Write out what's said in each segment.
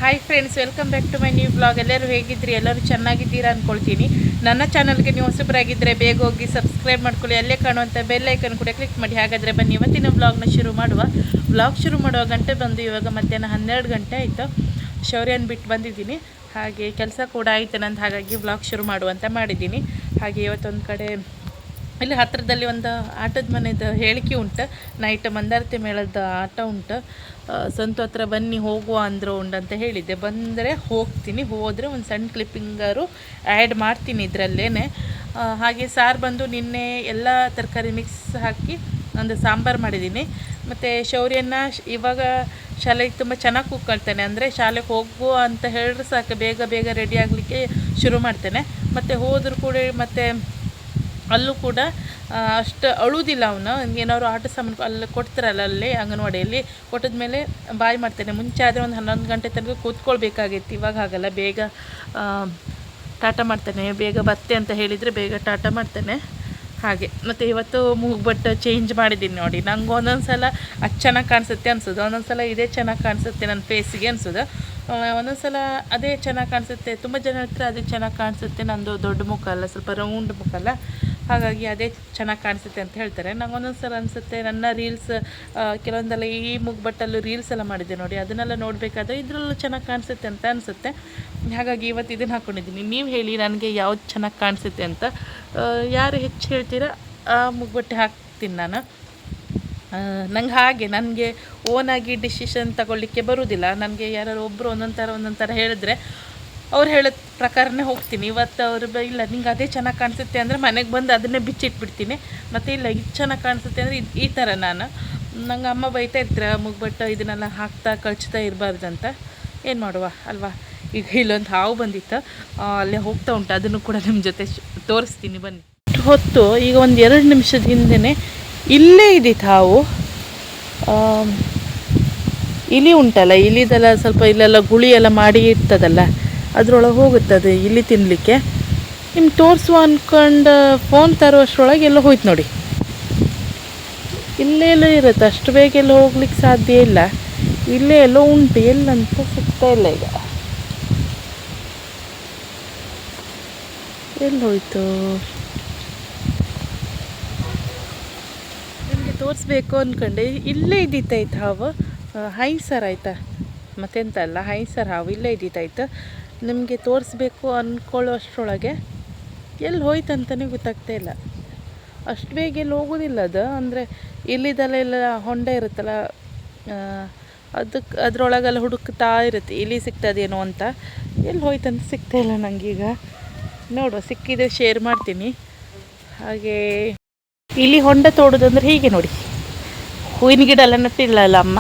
Hi friends, welcome back to my new blog. ಎಲ್ಲರೂ ಹೇಗಿದ್ರಿ? ಎಲ್ಲರೂ ಚೆನ್ನಾಗಿದ್ದೀರಾ ಅಂದ್ಕೊಳ್ತೀನಿ. ನನ್ನ ಚಾನಲ್ಗೆ ನೀವು ಹೊಸಬರಾಗಿದ್ದರೆ ಬೇಗ ಹೋಗಿ ಸಬ್ಸ್ಕ್ರೈಬ್ ಮಾಡ್ಕೊಳ್ಳಿ. ಅಲ್ಲೇ ಕಾಣುವಂಥ ಬೆಲ್ ಐಕನ್ ಕೂಡ ಕ್ಲಿಕ್ ಮಾಡಿ. ಹಾಗಾದರೆ ಬನ್ನಿ ಇವತ್ತಿನ ಬ್ಲಾಗ್ನ ಶುರು ಮಾಡುವ. ಬ್ಲಾಗ್ ಶುರು ಮಾಡುವ ಗಂಟೆ ಬಂದು ಇವಾಗ ಮಧ್ಯಾಹ್ನ 12 ಗಂಟೆ ಆಯಿತು. ಶೌರ್ಯನ ಬಿಟ್ಟು ಬಂದಿದ್ದೀನಿ. ಹಾಗೆ ಕೆಲಸ ಕೂಡ ಆಯಿತು ನಂದು, ಹಾಗಾಗಿ ಬ್ಲಾಗ್ ಶುರು ಮಾಡುವಂತ ಮಾಡಿದ್ದೀನಿ. ಹಾಗೆ ಇವತ್ತೊಂದು ಕಡೆ ಇಲ್ಲಿ ಹತ್ತಿರದಲ್ಲಿ ಒಂದು ಆಟದ ಮನೆದು ಹೇಳಿಕೆ ಉಂಟು. ನೈಟ್ ಮಂದಾರತಿ ಮೇಳದ ಆಟ ಉಂಟು. ಸಂತು ಹತ್ರ ಬನ್ನಿ ಹೋಗುವ ಅಂದರು ಉಂಟಂತ ಹೇಳಿದ್ದೆ. ಬಂದರೆ ಹೋಗ್ತೀನಿ, ಹೋದರೆ ಒಂದು ಸಣ್ಣ ಕ್ಲಿಪ್ಪಿಂಗಾರು ಆ್ಯಡ್ ಮಾಡ್ತೀನಿ ಇದರಲ್ಲೇ. ಹಾಗೆ ಸಾರು ಬಂದು ನಿನ್ನೆ ಎಲ್ಲ ತರಕಾರಿ ಮಿಕ್ಸ್ ಹಾಕಿ ಒಂದು ಸಾಂಬಾರು ಮಾಡಿದ್ದೀನಿ. ಮತ್ತು ಶೌರ್ಯನ ಇವಾಗ ಶಾಲೆಗೆ ತುಂಬ ಚೆನ್ನಾಗಿ ಕೂತ್ಕೊಳ್ತಾನೆ. ಅಂದರೆ ಶಾಲೆಗೆ ಹೋಗುವ ಅಂತ ಹೇಳಿದ್ರೆ ಸಾಕು, ಬೇಗ ಬೇಗ ರೆಡಿ ಆಗಲಿಕ್ಕೆ ಶುರು ಮಾಡ್ತಾನೆ. ಮತ್ತು ಹೋದರೂ ಕೂಡ ಮತ್ತು ಅಲ್ಲೂ ಕೂಡ ಅಷ್ಟು ಅಳುವುದಿಲ್ಲ. ಅವನು ಏನಾದ್ರು ಆಟ ಸಾಮಾನು ಅಲ್ಲಿ ಕೊಡ್ತಾರಲ್ಲ, ಅಲ್ಲೇ ಅಂಗನವಾಡಿಯಲ್ಲಿ ಕೊಟ್ಟಿದ್ಮೇಲೆ ಬಾಯ್ ಮಾಡ್ತಾನೆ. ಮುಂಚೆ ಆದರೆ ಒಂದು 11 ಗಂಟೆ ತನಕ ಕೂತ್ಕೊಳ್ಬೇಕಾಗಿತ್ತು, ಇವಾಗ ಹಾಗಲ್ಲ, ಬೇಗ ಟಾಟ ಮಾಡ್ತಾನೆ. ಬೇಗ ಬರ್ತೆ ಅಂತ ಹೇಳಿದರೆ ಬೇಗ ಟಾಟ ಮಾಡ್ತಾನೆ. ಹಾಗೆ ಮತ್ತು ಇವತ್ತು ಮೂಗ್ಬಟ್ಟು ಚೇಂಜ್ ಮಾಡಿದ್ದೀನಿ ನೋಡಿ. ನಂಗೆ ಒಂದೊಂದು ಸಲ ಅದು ಚೆನ್ನಾಗಿ ಕಾಣಿಸುತ್ತೆ ಅನಿಸೋದು, ಒಂದೊಂದು ಸಲ ಇದೇ ಚೆನ್ನಾಗಿ ಕಾಣಿಸುತ್ತೆ ನನ್ನ ಫೇಸಿಗೆ ಅನಿಸೋದು, ಒಂದೊಂದು ಸಲ ಅದೇ ಚೆನ್ನಾಗಿ ಕಾಣಿಸುತ್ತೆ. ತುಂಬ ಜನ ಹತ್ರ ಅದೇ ಚೆನ್ನಾಗಿ ಕಾಣಿಸುತ್ತೆ. ನಂದು ದೊಡ್ಡ ಮುಖ ಅಲ್ಲ, ಸ್ವಲ್ಪ ರೌಂಡ್ ಮುಖ ಅಲ್ಲ, ಹಾಗಾಗಿ ಅದೇ ಚೆನ್ನಾಗಿ ಕಾಣಿಸುತ್ತೆ ಅಂತ ಹೇಳ್ತಾರೆ. ನಂಗೆ ಒಂದೊಂದು ಸಲ ಅನಿಸುತ್ತೆ ನನ್ನ ರೀಲ್ಸ್ ಕೆಲವೊಂದೆಲ್ಲ ಈ ಮೂಗ್ಬಟ್ಟಲ್ಲೂ ರೀಲ್ಸ್ ಎಲ್ಲ ಮಾಡಿದ್ದೆ ನೋಡಿ, ಅದನ್ನೆಲ್ಲ ನೋಡಬೇಕಾದ್ರೆ ಇದರಲ್ಲೂ ಚೆನ್ನಾಗಿ ಕಾಣಿಸುತ್ತೆ ಅಂತ ಅನಿಸುತ್ತೆ. ಹಾಗಾಗಿ ಇವತ್ತು ಇದನ್ನು ಹಾಕ್ಕೊಂಡಿದ್ದೀನಿ. ನೀವು ಹೇಳಿ ನನಗೆ ಯಾವ್ದು ಚೆನ್ನಾಗಿ ಕಾಣಿಸುತ್ತೆ ಅಂತ. ಯಾರು ಹೆಚ್ಚು ಹೇಳ್ತೀರಾ ಆ ಮೂಗ್ಬಟ್ಟೆ ಹಾಕ್ತೀನಿ ನಾನು. ನಂಗೆ ಹಾಗೆ ನನಗೆ ಓನಾಗಿ ಡಿಸಿಷನ್ ತಗೊಳ್ಳಿಕ್ಕೆ ಬರೋದಿಲ್ಲ. ನನಗೆ ಯಾರು ಒಬ್ಬರು ಒಂದೊಂದು ಥರ ಹೇಳಿದ್ರೆ ಅವ್ರು ಹೇಳೋದ ಪ್ರಕಾರನೇ ಹೋಗ್ತೀನಿ. ಇವತ್ತು ಅವರು ಇಲ್ಲ ನಿಂಗೆ ಅದೇ ಚೆನ್ನಾಗಿ ಕಾಣಿಸುತ್ತೆ ಅಂದರೆ ಮನೆಗೆ ಬಂದು ಅದನ್ನೇ ಬಿಚ್ಚಿಟ್ಬಿಡ್ತೀನಿ. ಮತ್ತು ಇಲ್ಲ ಇದು ಚೆನ್ನಾಗಿ ಕಾಣಿಸುತ್ತೆ ಅಂದರೆ ಈ ಥರ ನಾನು. ನಂಗೆ ಅಮ್ಮ ಬೈತಾ ಇರ್ತಾರೆ ಮೂಗ್ಬಟ್ಟು ಇದನ್ನೆಲ್ಲ ಹಾಕ್ತಾ ಕಳ್ಚ್ತಾ ಇರಬಾರ್ದಂತ. ಏನು ಮಾಡುವ ಅಲ್ವಾ. ಈಗ ಇಲ್ಲೊಂದು ಹಾವು ಬಂದಿತ್ತು, ಅಲ್ಲೇ ಹೋಗ್ತಾ ಉಂಟು, ಅದನ್ನು ಕೂಡ ನಿಮ್ಮ ಜೊತೆ ತೋರಿಸ್ತೀನಿ ಬನ್ನಿ. ಹೊತ್ತು ಈಗ ಒಂದು 2 ನಿಮಿಷದ ಹಿಂದೆ ಇಲ್ಲೇ ಇದ್ದಿತ್ತು ಹಾವು. ಇಲಿ ಉಂಟಲ್ಲ, ಇಲಿದೆಲ್ಲ ಸ್ವಲ್ಪ ಇಲ್ಲೆಲ್ಲ ಗುಳಿ ಎಲ್ಲ ಮಾಡಿ ಇರ್ತದಲ್ಲ, ಅದರೊಳಗೆ ಹೋಗುತ್ತದೆ ಇಲಿ ತಿನ್ನಲಿಕ್ಕೆ. ನಿಮ್ಗೆ ತೋರಿಸುವ ಅಂದ್ಕೊಂಡು ಫೋನ್ ತರುವಷ್ಟರೊಳಗೆ ಎಲ್ಲ ಹೋಯ್ತು ನೋಡಿ. ಇಲ್ಲೇ ಎಲ್ಲ ಇರುತ್ತೆ, ಅಷ್ಟು ಬೇಗ ಎಲ್ಲ ಹೋಗ್ಲಿಕ್ಕೆ ಸಾಧ್ಯ ಇಲ್ಲ. ಇಲ್ಲೇ ಎಲ್ಲೋ ಉಂಟು, ಎಲ್ಲಂತ ಸಿಗ್ತಾ ಇಲ್ಲ ಈಗ. ಎಲ್ಲಿ ಹೋಯ್ತು? ನಿಮಗೆ ತೋರಿಸ್ಬೇಕು ಅಂದ್ಕೊಂಡೆ. ಇಲ್ಲೇ ಇದ್ದಿತ್ತಾಯ್ತು ಹಾವು. ಹೈಸರ್ ಆಯಿತಾ, ಮತ್ತೆಂತ ಅಲ್ಲ, ಹೈಸರ್ ಹಾವು ಇಲ್ಲೇ ಇದ್ದಿತ್ತಾಯ್ತು. ನಿಮಗೆ ತೋರಿಸ್ಬೇಕು ಅಂದ್ಕೊಳ್ಳೋ ಅಷ್ಟರೊಳಗೆ ಎಲ್ಲಿ ಹೋಯ್ತು ಅಂತಲೇ ಗೊತ್ತಾಗ್ತಾ ಇಲ್ಲ. ಅಷ್ಟು ಬೇಗ ಎಲ್ಲಿ ಹೋಗೋದಿಲ್ಲ ಅದು. ಅಂದರೆ ಇಲ್ಲಿದೆಲ್ಲ ಹೊಂಡ ಇರುತ್ತಲ್ಲ, ಅದರೊಳಗೆಲ್ಲ ಹುಡುಕ್ತಾ ಇರುತ್ತೆ ಇಲಿ ಸಿಗ್ತದೇನೋ ಅಂತ. ಎಲ್ಲಿ ಹೋಯ್ತು ಅಂತ ಸಿಗ್ತಾ ಇಲ್ಲ ನನಗೀಗ. ನೋಡುವ, ಸಿಕ್ಕಿದ್ರೆ ಶೇರ್ ಮಾಡ್ತೀನಿ. ಹಾಗೆ ಇಲಿ ಹೊಂಡ ತೋಡೋದಂದ್ರೆ ಹೀಗೆ ನೋಡಿ, ಹೂವಿನ ಗಿಡ ಎಲ್ಲ ನಟ್ಟಿಲ್ಲಲ್ಲ ಅಮ್ಮ,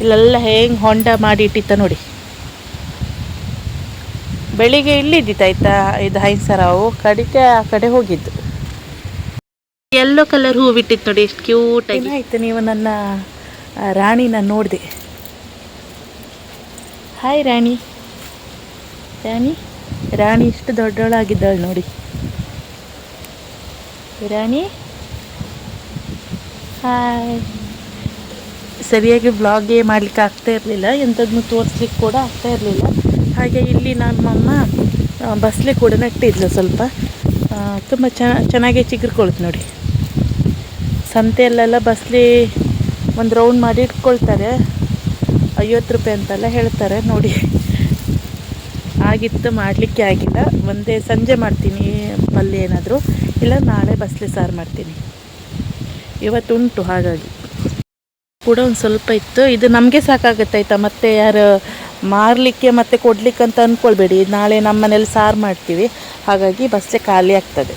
ಇಲ್ಲೆಲ್ಲ ಹೆಂಗೆ ಹೊಂಡ ಮಾಡಿ ಇಟ್ಟಿತ್ತ ನೋಡಿ. ಬೆಳಿಗ್ಗೆ ಇಲ್ಲಿದ್ದಿತ್ತಾಯ್ತಾ ಇದು ಹೈಸರ್ ಹಾವು, ಕಡಿಕೆ ಆ ಕಡೆ ಹೋಗಿದ್ದು. ಯೆಲ್ಲೋ ಕಲರ್ ಹೂ ಬಿಟ್ಟಿತ್ತು ನೋಡಿ, ಎಷ್ಟು ಕ್ಯೂಟಾಗಿ. ಆಯಿತು, ನೀವು ನನ್ನ ರಾಣಿನ ನೋಡಿದೆ. ಹಾಯ್ ರಾಣಿ. ರಾಣಿ ರಾಣಿ ಇಷ್ಟು ದೊಡ್ಡವಳಾಗಿದ್ದಾಳೆ ನೋಡಿ. ರಾಣಿ ಹಾಯ್. ಸರಿಯಾಗಿ ವ್ಲಾಗೇ ಮಾಡಲಿಕ್ಕೆ ಆಗ್ತಾ ಇರಲಿಲ್ಲ, ಎಂಥದನ್ನು ತೋರಿಸ್ಲಿಕ್ಕೆ ಕೂಡ ಆಗ್ತಾ ಇರಲಿಲ್ಲ. ಹಾಗೆ ಇಲ್ಲಿ ನಮ್ಮಮ್ಮ ಬಸಳೆ ಕೂಡ ನೆಟ್ಟಿದ್ಲು ಸ್ವಲ್ಪ. ತುಂಬ ಚೆನ್ನಾಗಿ ಚಿಗುರ್ಕೊಳ್ತು ನೋಡಿ. ಸಂತೆಯಲ್ಲೆಲ್ಲ ಬಸಳೆ ಒಂದು ರೌಂಡ್ ಮಾಡಿ ಇಟ್ಕೊಳ್ತಾರೆ, 50 ರೂಪಾಯಿ ಅಂತೆಲ್ಲ ಹೇಳ್ತಾರೆ ನೋಡಿ. ಆಗಿತ್ತು, ಮಾಡಲಿಕ್ಕೆ ಆಗಿಲ್ಲ. ಒಂದೇ ಸಂಜೆ ಮಾಡ್ತೀನಿ ಪಲ್ಯ ಏನಾದರೂ, ಇಲ್ಲ ನಾಳೆ ಬಸಳೆ ಸಾರು ಮಾಡ್ತೀನಿ. ಇವತ್ತುಂಟು, ಹಾಗಾಗಿ ಕೂಡ ಒಂದು ಸ್ವಲ್ಪ ಇತ್ತು. ಇದು ನಮಗೆ ಸಾಕಾಗುತ್ತಾಯ್ತಾ, ಮತ್ತು ಯಾರು ಮಾರಲಿಕ್ಕೆ ಮತ್ತು ಕೊಡಲಿಕ್ಕೆ ಅಂತ ಅಂದ್ಕೊಳ್ಬೇಡಿ. ನಾಳೆ ನಮ್ಮ ಮನೇಲಿ ಸಾರು ಮಾಡ್ತೀವಿ, ಹಾಗಾಗಿ ಬಸಳೆ ಖಾಲಿ ಆಗ್ತದೆ.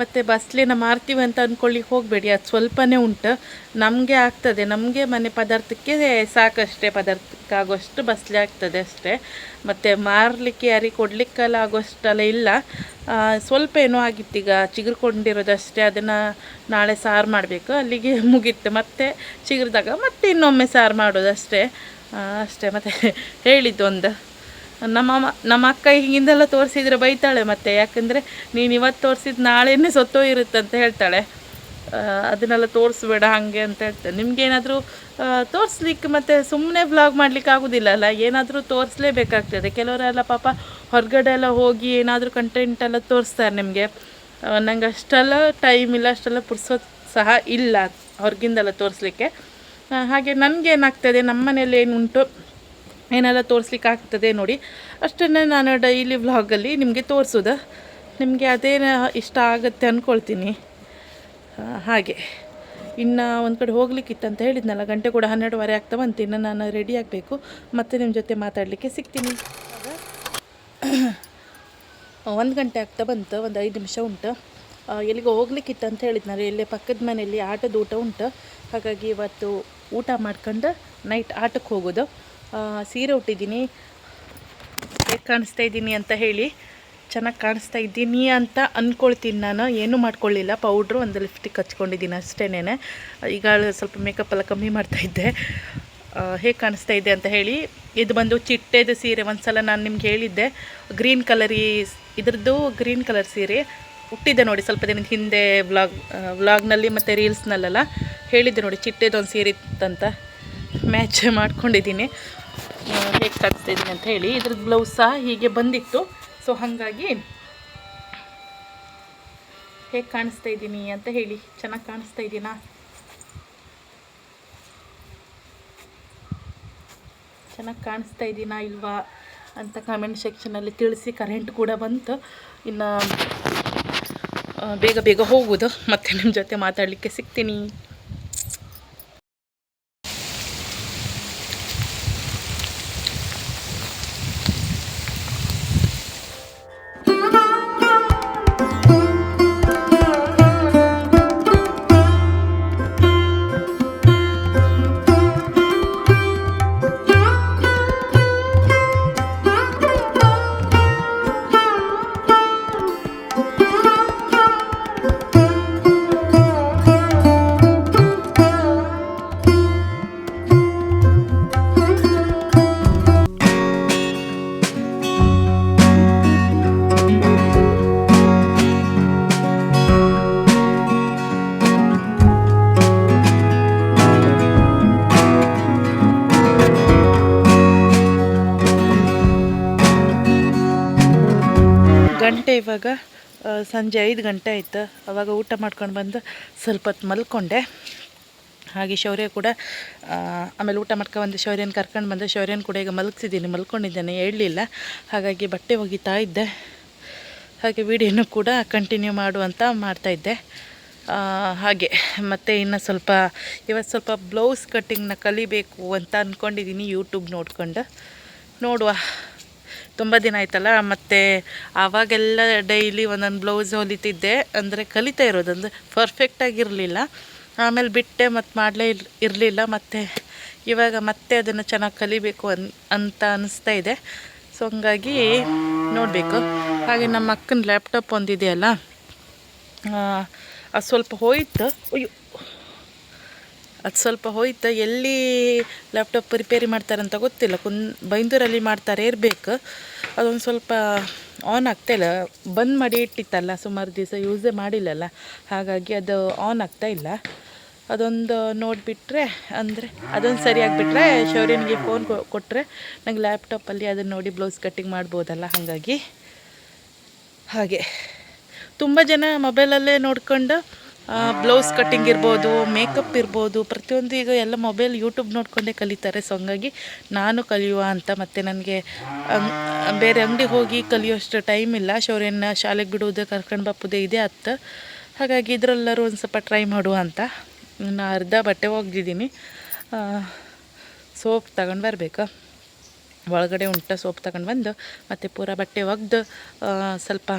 ಮತ್ತು ಬಸಳೆನ ಮಾರ್ತೀವಿ ಅಂತ ಅಂದ್ಕೊಳ್ಳಿಕ್ಕೆ ಹೋಗಬೇಡಿ, ಅದು ಸ್ವಲ್ಪನೇ ಉಂಟು, ನಮಗೆ ಆಗ್ತದೆ. ನಮಗೆ ಮನೆ ಪದಾರ್ಥಕ್ಕೆ ಸಾಕಷ್ಟೇ, ಪದಾರ್ಥಕ್ಕಾಗುವಷ್ಟು ಬಸಳೆ ಆಗ್ತದೆ ಅಷ್ಟೇ. ಮತ್ತು ಮಾರಲಿಕ್ಕೆ ಯಾರಿಗೆ ಕೊಡಲಿಕ್ಕೆಲ್ಲ ಆಗುವಷ್ಟೆಲ್ಲ ಇಲ್ಲ. ಸ್ವಲ್ಪ ಏನೋ ಆಗಿತ್ತು, ಈಗ ಚಿಗುರ್ಕೊಂಡಿರೋದಷ್ಟೇ. ಅದನ್ನು ನಾಳೆ ಸಾರು ಮಾಡಬೇಕು, ಅಲ್ಲಿಗೆ ಮುಗೀತು. ಮತ್ತು ಚಿಗುರಿದಾಗ ಮತ್ತೆ ಇನ್ನೊಮ್ಮೆ ಸಾರು ಮಾಡೋದಷ್ಟೇ ಅಷ್ಟೇ. ಮತ್ತು ಹೇಳಿದ್ದು ಒಂದು, ನಮ್ಮ ಅಕ್ಕ ಹಿಂಗಿಂದೆಲ್ಲ ತೋರಿಸಿದ್ರೆ ಬೈತಾಳೆ ಮತ್ತೆ, ಯಾಕಂದರೆ ನೀನು ಇವತ್ತು ತೋರಿಸಿದ್ದು ನಾಳೆನೇ ಸೊತ್ತೋ ಇರುತ್ತಂತ ಹೇಳ್ತಾಳೆ. ಅದನ್ನೆಲ್ಲ ತೋರಿಸ್ಬೇಡ ಹಾಗೆ ಅಂತ ಹೇಳ್ತಾರೆ. ನಿಮಗೇನಾದರೂ ತೋರಿಸ್ಲಿಕ್ಕೆ ಮತ್ತು ಸುಮ್ಮನೆ ವ್ಲಾಗ್ ಮಾಡಲಿಕ್ಕೆ ಆಗೋದಿಲ್ಲ ಅಲ್ಲ, ಏನಾದರೂ ತೋರಿಸ್ಲೇಬೇಕಾಗ್ತದೆ. ಕೆಲವರೆಲ್ಲ ಪಾಪ ಹೊರಗಡೆ ಎಲ್ಲ ಹೋಗಿ ಏನಾದರೂ ಕಂಟೆಂಟ್ ಎಲ್ಲ ತೋರಿಸ್ತಾರೆ ನಿಮಗೆ. ನಂಗೆ ಅಷ್ಟೆಲ್ಲ ಟೈಮ್ ಇಲ್ಲ, ಅಷ್ಟೆಲ್ಲ ಪುರ್ಸೊತ್ತು ಸಹ ಇಲ್ಲ ಹೊರಗಿಂದೆಲ್ಲ ತೋರಿಸ್ಲಿಕ್ಕೆ. ಹಾಗೆ ನನಗೇನಾಗ್ತದೆ, ನಮ್ಮ ಮನೇಲಿ ಏನುಂಟು ಏನೆಲ್ಲ ತೋರಿಸ್ಲಿಕ್ಕೆ ಆಗ್ತದೆ ನೋಡಿ ಅಷ್ಟನ್ನೇ ನಾನು ಡೈಲಿ ವ್ಲಾಗಲ್ಲಿ ನಿಮಗೆ ತೋರಿಸೋದು. ನಿಮಗೆ ಅದೇನು ಇಷ್ಟ ಆಗುತ್ತೆ ಅಂದ್ಕೊಳ್ತೀನಿ. ಹಾಗೆ ಇನ್ನು ಒಂದು ಕಡೆ ಹೋಗ್ಲಿಕ್ಕಿತ್ತು ಅಂತ ಹೇಳಿದ್ನಲ್ಲ, ಗಂಟೆ ಕೂಡ 12:30 ಆಗ್ತಾ ಬಂತು. ಇನ್ನು ನಾನು ರೆಡಿ ಆಗಬೇಕು, ಮತ್ತು ನಿಮ್ಮ ಜೊತೆ ಮಾತಾಡಲಿಕ್ಕೆ ಸಿಗ್ತೀನಿ. 1 ಗಂಟೆ ಆಗ್ತಾ ಬಂತು, ಒಂದು 5 ನಿಮಿಷ ಉಂಟು. ಎಲ್ಲಿಗೆ ಹೋಗ್ಲಿಕ್ಕಿತ್ತು ಅಂತ ಹೇಳಿದ್ನಲ್ಲ, ಇಲ್ಲೇ ಪಕ್ಕದ ಮನೆಯಲ್ಲಿ ಆಟದ ಊಟ ಉಂಟು. ಹಾಗಾಗಿ ಇವತ್ತು ಊಟ ಮಾಡ್ಕೊಂಡು ನೈಟ್ ಆಟಕ್ಕೆ ಹೋಗೋದು. ಸೀರೆ ಉಟ್ಟಿದ್ದೀನಿ, ಹೇಗೆ ಕಾಣಿಸ್ತಾ ಇದ್ದೀನಿ ಅಂತ ಹೇಳಿ. ಚೆನ್ನಾಗಿ ಕಾಣಿಸ್ತಾ ಇದ್ದೀನಿ ಅಂತ ಅಂದ್ಕೊಳ್ತೀನಿ. ನಾನು ಏನೂ ಮಾಡ್ಕೊಳ್ಳಿಲ್ಲ, ಪೌಡ್ರು ಒಂದು ಲಿಪ್ಸ್ಟಿಕ್ ಹಚ್ಕೊಂಡಿದ್ದೀನಿ ಅಷ್ಟೇನೆ. ಈಗ ಸ್ವಲ್ಪ ಮೇಕಪ್ ಎಲ್ಲ ಕಮ್ಮಿ ಮಾಡ್ತಾಯಿದ್ದೆ. ಹೇಗೆ ಕಾಣಿಸ್ತಾ ಇದೆ ಅಂತ ಹೇಳಿ. ಇದು ಬಂದು ಚಿಟ್ಟೆದು ಸೀರೆ. ಒಂದು ಸಲ ನಾನು ನಿಮ್ಗೆ ಹೇಳಿದ್ದೆ, ಗ್ರೀನ್ ಕಲರ್ ಇದ್ರದ್ದು ಗ್ರೀನ್ ಕಲರ್ ಸೀರೆ ಹುಟ್ಟಿದ್ದೆ ನೋಡಿ ಸ್ವಲ್ಪ ದಿನದ ಹಿಂದೆ ವ್ಲಾಗ್ನಲ್ಲಿ ಮತ್ತು ರೀಲ್ಸ್ನಲ್ಲೆಲ್ಲ ಹೇಳಿದ್ದೆ ನೋಡಿ. ಚಿಟ್ಟೆದೊಂದು ಸೀರೆ ಇತ್ತಂತ ಮ್ಯಾಚ್ ಮಾಡ್ಕೊಂಡಿದ್ದೀನಿ, ಹೇಗೆ ಕಾಣಿಸ್ತಾ ಇದ್ದೀನಿ ಅಂತ ಹೇಳಿ. ಇದ್ರದ್ದು ಬ್ಲೌಸ್ ಸಹ ಹೀಗೆ ಬಂದಿತ್ತು. ಸೊ ಹಾಗಾಗಿ ಹೇಗೆ ಕಾಣಿಸ್ತಾ ಇದ್ದೀನಿ ಅಂತ ಹೇಳಿ. ಚೆನ್ನಾಗಿ ಕಾಣಿಸ್ತಾ ಇದ್ದೀನಾ? ಚೆನ್ನಾಗಿ ಕಾಣಿಸ್ತಾ ಇದ್ದೀನಾ ಇಲ್ವಾ ಅಂತ ಕಮೆಂಟ್ ಸೆಕ್ಷನಲ್ಲಿ ತಿಳಿಸಿ. ಕರೆಂಟ್ ಕೂಡ ಬಂತು. ಇನ್ನು ಬೇಗ ಬೇಗ ಹೋಗೋದು, ಮತ್ತು ನಿಮ್ಮ ಜೊತೆ ಮಾತಾಡಲಿಕ್ಕೆ ಸಿಗ್ತೀನಿ. ಗಂಟೆ ಇವಾಗ ಸಂಜೆ 5 ಗಂಟೆ ಆಯಿತು. ಆವಾಗ ಊಟ ಮಾಡ್ಕೊಂಡು ಬಂದು ಸ್ವಲ್ಪ ಹೊತ್ತು ಮಲ್ಕೊಂಡೆ. ಹಾಗೆ ಶೌರ್ಯ ಕೂಡ ಆಮೇಲೆ ಊಟ ಮಾಡ್ಕೊಬಂದು ಶೌರ್ಯನ ಕರ್ಕೊಂಡು ಬಂದು ಶೌರ್ಯನ ಕೂಡ ಈಗ ಮಲಗಿಸಿದ್ದೀನಿ. ಮಲ್ಕೊಂಡಿದ್ದೇನೆ, ಹೇಳಲಿಲ್ಲ. ಹಾಗಾಗಿ ಬಟ್ಟೆ ಒಗಿತಾ ಇದ್ದೆ. ಹಾಗೆ ವಿಡಿಯೋನು ಕೂಡ ಕಂಟಿನ್ಯೂ ಮಾಡುವಂತ ಮಾಡ್ತಾಯಿದ್ದೆ. ಹಾಗೆ ಮತ್ತು ಇನ್ನು ಇವತ್ತು ಸ್ವಲ್ಪ ಬ್ಲೌಸ್ ಕಟ್ಟಿಂಗ್ನ ಕಲಿಬೇಕು ಅಂತ ಅಂದ್ಕೊಂಡಿದ್ದೀನಿ. ಯೂಟ್ಯೂಬ್ ನೋಡ್ಕೊಂಡು ನೋಡುವ. ತುಂಬ ದಿನ ಆಯ್ತಲ್ಲ, ಮತ್ತು ಆವಾಗೆಲ್ಲ ಡೈಲಿ ಒಂದೊಂದು ಬ್ಲೌಸ್ ಹೊಲಿತಿದ್ದೆ. ಅಂದರೆ ಕಲಿತಾ ಇರೋದಂದ್ರೆ ಪರ್ಫೆಕ್ಟಾಗಿರಲಿಲ್ಲ. ಆಮೇಲೆ ಬಿಟ್ಟೆ, ಮತ್ತು ಮಾಡಲೇ ಇರಲಿಲ್ಲ. ಮತ್ತು ಇವಾಗ ಮತ್ತೆ ಅದನ್ನು ಚೆನ್ನಾಗಿ ಕಲಿಬೇಕು ಅಂತ ಅನ್ನಿಸ್ತಾ ಇದೆ. ಸೊ ಹಂಗಾಗಿ ನೋಡಬೇಕು. ಹಾಗೆ ನಮ್ಮ ಅಕ್ಕನ ಲ್ಯಾಪ್ಟಾಪ್ ಒಂದಿದೆಯಲ್ಲ, ಅದು ಸ್ವಲ್ಪ ಹೋಯ್ತು. ಅದು ಸ್ವಲ್ಪ ಹೋಯ್ತು. ಎಲ್ಲಿ ಲ್ಯಾಪ್ಟಾಪ್ ರಿಪೇರಿ ಮಾಡ್ತಾರಂತ ಗೊತ್ತಿಲ್ಲ. ಬೈಂದೂರಲ್ಲಿ ಮಾಡ್ತಾರೆ ಇರಬೇಕು. ಅದೊಂದು ಸ್ವಲ್ಪ ಆನ್ ಆಗ್ತಾಯಿಲ್ಲ. ಬಂದ್ ಮಾಡಿ ಇಟ್ಟಿತ್ತಲ್ಲ, ಸುಮಾರು ದಿವಸ ಯೂಸೇ ಮಾಡಿಲ್ಲಲ್ಲ, ಹಾಗಾಗಿ ಅದು ಆನ್ ಆಗ್ತಾಯಿಲ್ಲ. ಅದೊಂದು ನೋಡಿಬಿಟ್ರೆ, ಅಂದರೆ ಅದೊಂದು ಸರಿಯಾಗಿಬಿಟ್ರೆ ಶೌರ್ಯನಿಗೆ ಫೋನ್ ಕೊಟ್ಟರೆ ನಂಗೆ ಲ್ಯಾಪ್ಟಾಪಲ್ಲಿ ಅದನ್ನು ನೋಡಿ ಬ್ಲೌಸ್ ಕಟ್ಟಿಂಗ್ ಮಾಡ್ಬೋದಲ್ಲ. ಹಾಗೆ ತುಂಬ ಜನ ಮೊಬೈಲಲ್ಲೇ ನೋಡ್ಕೊಂಡು ಬ್ಲೌಸ್ ಕಟ್ಟಿಂಗ್ ಇರ್ಬೋದು, ಮೇಕಪ್ ಇರ್ಬೋದು, ಪ್ರತಿಯೊಂದು ಈಗ ಎಲ್ಲ ಮೊಬೈಲ್ ಯೂಟ್ಯೂಬ್ ನೋಡಿಕೊಂಡೇ ಕಲಿತಾರೆ. ಸೊ ಹಂಗಾಗಿ ನಾನು ಕಲಿಯುವ ಅಂತ. ಮತ್ತು ನನಗೆ ಬೇರೆ ಅಂಗಡಿ ಹೋಗಿ ಕಲಿಯೋಷ್ಟು ಟೈಮ್ ಇಲ್ಲ. ಶೌರ್ಯನ ಶಾಲೆಗೆ ಬಿಡುವುದು, ಕರ್ಕೊಂಡು ಬಪ್ಪುದೇ ಇದೆ ಅತ್ತ. ಹಾಗಾಗಿ ಇದರೆಲ್ಲರೂ ಒಂದು ಸ್ವಲ್ಪ ಟ್ರೈ ಮಾಡುವ ಅಂತ. ನಾನು ಅರ್ಧ ಬಟ್ಟೆ ಒಗ್ದಿದ್ದೀನಿ. ಸೋಪ್ ತಗೊಂಡು ಬರಬೇಕು. ಒಳಗಡೆ ಸೋಪ್ ತಗೊಂಡು ಬಂದು ಮತ್ತು ಪೂರ ಬಟ್ಟೆ ಒಗೆದು ಸ್ವಲ್ಪ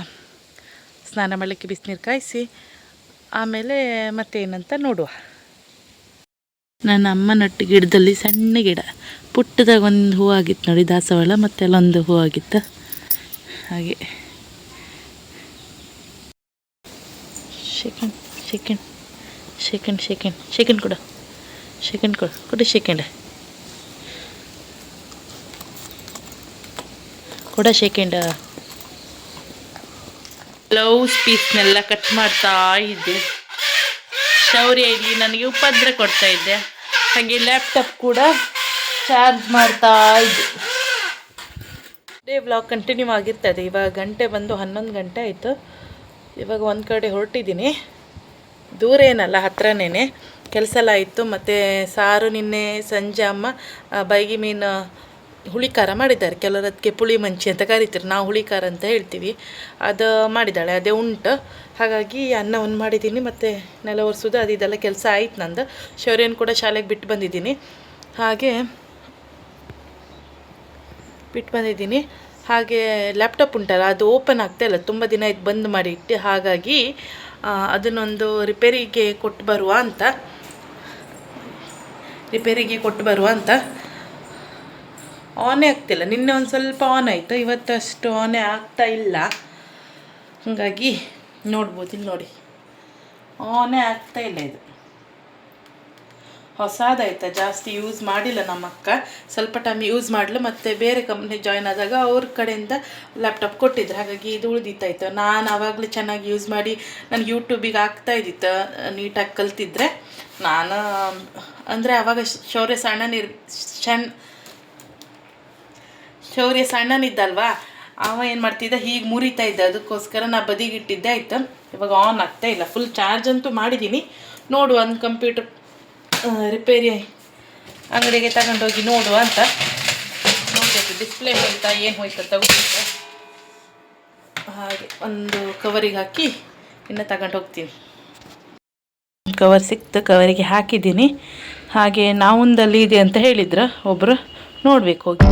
ಸ್ನಾನ ಮಾಡಲಿಕ್ಕೆ ಬಿಸಿನೀರು ಕಾಯಿಸಿ ಆಮೇಲೆ ಮತ್ತೇನಂತ ನೋಡುವ. ನನ್ನ ಅಮ್ಮ ನಟ್ಟು ಗಿಡದಲ್ಲಿ ಸಣ್ಣ ಗಿಡ ಪುಟ್ಟದಾಗ ಒಂದು ಹೂ ಆಗಿತ್ತು ನೋಡಿ, ದಾಸವಾಳ. ಮತ್ತು ಅಲ್ಲೊಂದು ಹೂ ಆಗಿತ್ತು. ಹಾಗೆ ಸೆಕೆಂಡ್ ಕೊಡು ಸೆಕೆಂಡ್ ಬ್ಲೌಸ್ ಪೀಸ್ನೆಲ್ಲ ಕಟ್ ಮಾಡ್ತಾ ಇದ್ದೆ. ಶೌರ್ಯ ಇಲ್ಲಿ ನನಗೆ ಉಪದ್ರ ಕೊಡ್ತಾ ಇದ್ದೆ. ಹಾಗೆ ಲ್ಯಾಪ್ಟಾಪ್ ಕೂಡ ಚಾರ್ಜ್ ಮಾಡ್ತಾ ಇದ್ದೆ. ಡೇ ವ್ಲಾಗ್ ಕಂಟಿನ್ಯೂ ಆಗಿರ್ತದೆ. ಇವಾಗ ಗಂಟೆ ಬಂದು 11 ಗಂಟೆ ಆಯಿತು. ಇವಾಗ ಒಂದು ಕಡೆ ಹೊರಟಿದ್ದೀನಿ. ದೂರ ಏನಲ್ಲ, ಹತ್ರನೇ. ಕೆಲಸ ಎಲ್ಲ ಆಯಿತು. ಮತ್ತು ಸಾರು ನಿನ್ನೆ ಸಂಜೆ ಅಮ್ಮ ಬೈಗಿ ಮೀನು ಹುಳಿ ಖಾರ ಮಾಡಿದ್ದಾರೆ. ಕೆಲವರು ಅದಕ್ಕೆ ಪುಳಿ ಮಂಚಿ ಅಂತ ಕರಿತೀರಿ, ನಾವು ಹುಳಿ ಖಾರ ಅಂತ ಹೇಳ್ತೀವಿ. ಅದು ಮಾಡಿದ್ದಾಳೆ, ಅದೇ ಉಂಟು. ಹಾಗಾಗಿ ಅನ್ನವನ್ನು ಮಾಡಿದ್ದೀನಿ. ಮತ್ತು ನೆಲ ಒರೆಸೋದು ಅದು ಇದೆಲ್ಲ ಕೆಲಸ ಆಯ್ತು ನಂದು. ಶೌರ್ಯನ ಕೂಡ ಶಾಲೆಗೆ ಬಿಟ್ಟು ಬಂದಿದ್ದೀನಿ. ಹಾಗೆ ಲ್ಯಾಪ್ಟಾಪ್ ಉಂಟಲ್ಲ, ಅದು ಓಪನ್ ಆಗ್ತಾಯಿಲ್ಲ. ತುಂಬ ದಿನ ಆಯ್ತು ಬಂದ್ ಮಾಡಿ ಇಟ್ಟು. ಹಾಗಾಗಿ ಅದನ್ನೊಂದು ರಿಪೇರಿಗೆ ಕೊಟ್ಟು ಬರುವ ಅಂತ ಆನೇ ಆಗ್ತಿಲ್ಲ. ನಿನ್ನೆ ಒಂದು ಸ್ವಲ್ಪ ಆನ್ ಆಯಿತು, ಇವತ್ತು ಅಷ್ಟು ಆನೇ ಆಗ್ತಾ ಇಲ್ಲ. ಹಾಗಾಗಿ ನೋಡ್ಬೋದು, ಇಲ್ಲಿ ನೋಡಿ, ಆನೇ ಆಗ್ತಾ ಇಲ್ಲ. ಇದು ಹೊಸದಾಯ್ತಾ, ಜಾಸ್ತಿ ಯೂಸ್ ಮಾಡಿಲ್ಲ ನಮ್ಮ ಅಕ್ಕ. ಸ್ವಲ್ಪ ಟೈಮ್ ಯೂಸ್ ಮಾಡಲು. ಮತ್ತು ಬೇರೆ ಕಂಪ್ನಿ ಜಾಯ್ನ್ ಆದಾಗ ಅವ್ರ ಕಡೆಯಿಂದ ಲ್ಯಾಪ್ಟಾಪ್ ಕೊಟ್ಟಿದ್ರು. ಹಾಗಾಗಿ ಇದು ಉಳಿದಿತ್ತಾಯ್ತು. ನಾನು ಆವಾಗಲೇ ಚೆನ್ನಾಗಿ ಯೂಸ್ ಮಾಡಿ ನನಗೆ ಯೂಟ್ಯೂಬಿಗೆ ಆಗ್ತಾಯಿದ್ದಿತ್ತು, ನೀಟಾಗಿ ಕಲ್ತಿದ್ರೆ. ನಾನು ಅಂದರೆ ಆವಾಗ ಶೌರ್ಯ ಸಣ್ಣನಿದ್ದಲ್ವಾ, ಅವ ಏನು ಮಾಡ್ತಿದ್ದ, ಹೀಗೆ ಮುರಿತಾ ಇದ್ದ. ಅದಕ್ಕೋಸ್ಕರ ನಾ ಬದಿಗಿಟ್ಟಿದ್ದೆ. ಆಯಿತು, ಇವಾಗ ಆನ್ ಆಗ್ತಾ ಇಲ್ಲ. ಫುಲ್ ಚಾರ್ಜ್ ಅಂತೂ ಮಾಡಿದ್ದೀನಿ. ನೋಡು, ಒಂದು ಕಂಪ್ಯೂಟರ್ ರಿಪೇರಿ ಅಂಗಡಿಗೆ ತಗೊಂಡೋಗಿ ನೋಡುವ ಅಂತ. ನೋಡಬೇಕು ಡಿಸ್ಪ್ಲೇ ಹೋಯ್ತಾ ಏನು ಹೋಯ್ತಾ ತಗೋಬೇಕು. ಹಾಗೆ ಒಂದು ಕವರಿಗೆ ಹಾಕಿ ಇನ್ನು ತಗೊಂಡು ಹೋಗ್ತೀನಿ. ಕವರ್ ಸಿಕ್ತು, ಕವರಿಗೆ ಹಾಕಿದ್ದೀನಿ. ಹಾಗೆ ನಾವೊಂದಲ್ಲಿ ಇದೆ ಅಂತ ಹೇಳಿದ್ರು ಒಬ್ಬರು, ನೋಡಬೇಕು ಹೋಗಿ.